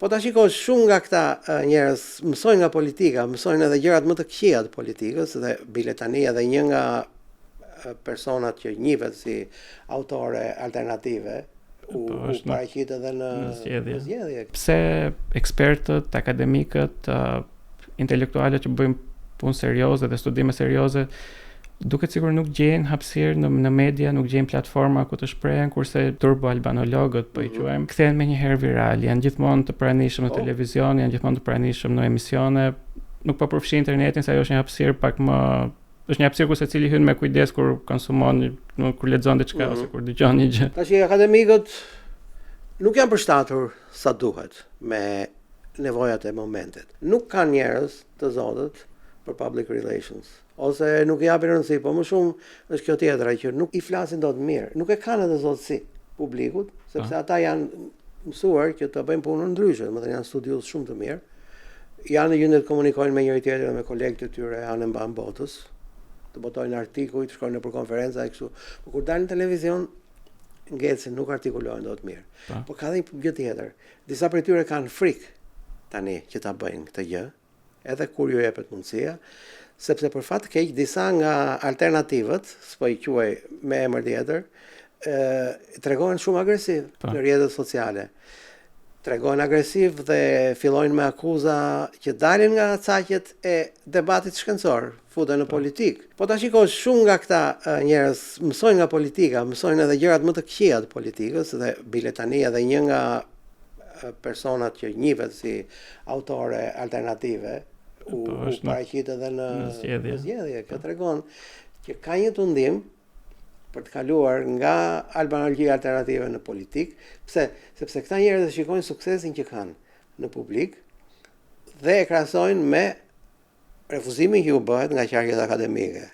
Po ta shikosh shumë nga këta njerëz mësojnë nga politika, mësojnë edhe gjërat më të këqija të politikës dhe bile tani edhe një nga personat që njihet si autore alternative u paraqit edhe në zgjedhje. Pse ekspertët, akademikët, intelektualët që bëjnë punë serioze dhe studime serioze duket sikur nuk gjejnë hapësirë në media, nuk gjejnë platforma ku të shprehen, kurse turbo-albanologët, po i quajmë, kthehen menjëherë viral, janë gjithmonë të pranishëm në televizion, janë gjithmonë të pranishëm në emisione, nuk po përfshi internetin, se ajo është një hapësirë pak më është një hapësirë ku secili hyn me kujdes kur konsumon, kur lexon diçka ose kur dëgjon një gjë. Tash akademikët nuk janë përshtatur sa duhet me nevojat e momentit. Nuk kanë njerëz të zotët për public relations, ose nuk i japin rëndësi, po më shumë është kjo tjetra që nuk i flasin dot mirë, nuk e kanë edhe zotësi publikut, sepse ata janë mësuar që të bëjnë punën ndryshe, domethënë janë studios shumë të mirë, janë në gjendje të komunikojnë me njëri tjetrin, me kolegët e tyre anë mban botës, të botojnë artikuj, të shkojnë nëpër konferenca e kështu. Po kur dalin në televizion, ngecin, nuk artikulojnë dot mirë. Po ka dhe një gjë tjetër. Disa prej tyre kanë frikë tani që ta bëjnë këtë gjë, edhe kur ju jepet mundësia, sepse për fat të keq disa nga alternativët, s'po i quaj me emër tjetër, tregojnë shumë agresiv në rrjetet sociale. Tregojnë agresiv dhe fillojnë me akuza që dalin nga caqet e debatit shkencor, futen në politik. Po ta shikosh shumë nga këta njerëz mësojnë nga politika, mësojnë edhe gjërat më të këqija të politikës dhe bile tani edhe një nga personat që njihet si autore alternative u paraqit edhe në zgjedhje. Kjo tregon që ka një tundim për të kaluar nga albanologjia alternative në politik, sepse këta njerëz shikojnë suksesin që kanë në publik dhe e krahasojnë me refuzimin që u bëhet nga qarjet akademike.